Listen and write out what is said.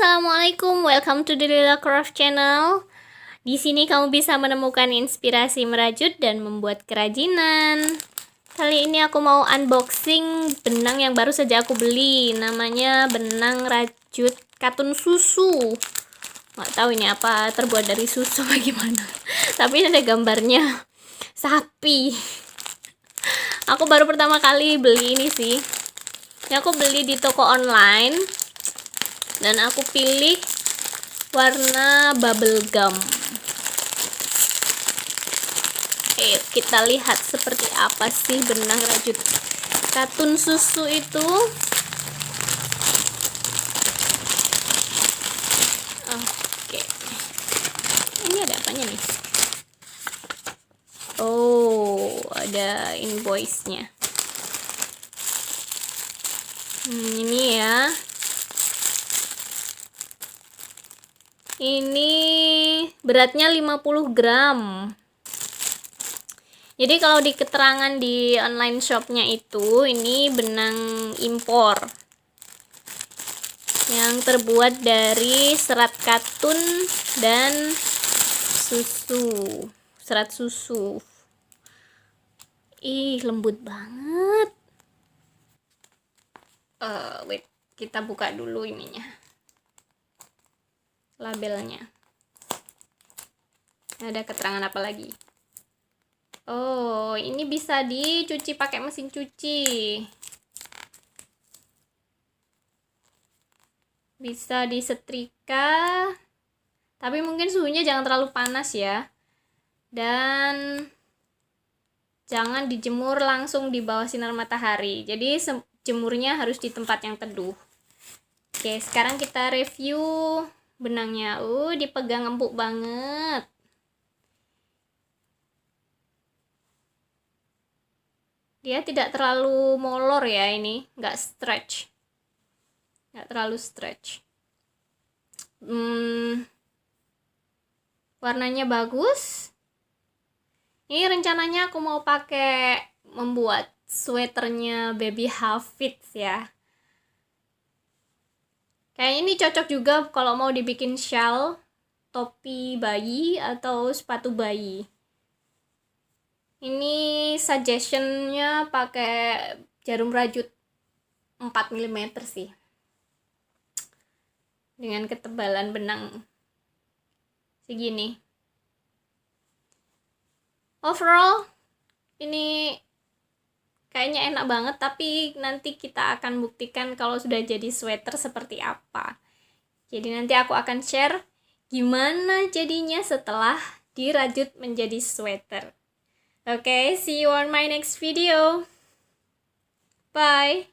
Assalamualaikum, welcome to the Lila Craft Channel. Di sini kamu bisa menemukan inspirasi merajut dan membuat kerajinan. Kali ini aku mau unboxing benang yang baru saja aku beli. Namanya benang rajut katun susu. Nggak tahu ini apa, terbuat dari susu bagaimana. Tapi ini ada gambarnya sapi. Aku baru pertama kali beli ini sih. Ini aku beli di toko online. Dan aku pilih warna bubble gum. Ayo kita lihat seperti apa sih benang rajut katun susu itu. Oke. Ini ada apanya nih? Oh, ada invoice-nya. Ini ya. Ini beratnya 50 gram. Jadi kalau di keterangan di online shopnya itu, ini benang impor yang terbuat dari serat katun dan susu, serat susu. Ih, lembut banget. Wait, kita buka dulu ininya, labelnya. Ada keterangan apa lagi? Oh, ini bisa dicuci pakai mesin cuci. Bisa disetrika. Tapi mungkin suhunya jangan terlalu panas ya. Dan jangan dijemur langsung di bawah sinar matahari. Jadi jemurnya harus di tempat yang teduh. Oke, sekarang kita review benangnya. Dipegang empuk banget. Dia tidak terlalu molor ya, ini nggak stretch, nggak terlalu stretch. Warnanya bagus. Ini rencananya aku mau pakai membuat sweaternya baby Hafiz ya. Kayak ini cocok juga kalau mau dibikin shawl, topi bayi atau sepatu bayi. Ini suggestionnya pakai jarum rajut 4 mm sih, dengan ketebalan benang segini. Overall ini kayaknya enak banget, tapi nanti kita akan buktikan kalau sudah jadi sweater seperti apa. Jadi nanti aku akan share gimana jadinya setelah dirajut menjadi sweater. Okay, see you on my next video. Bye.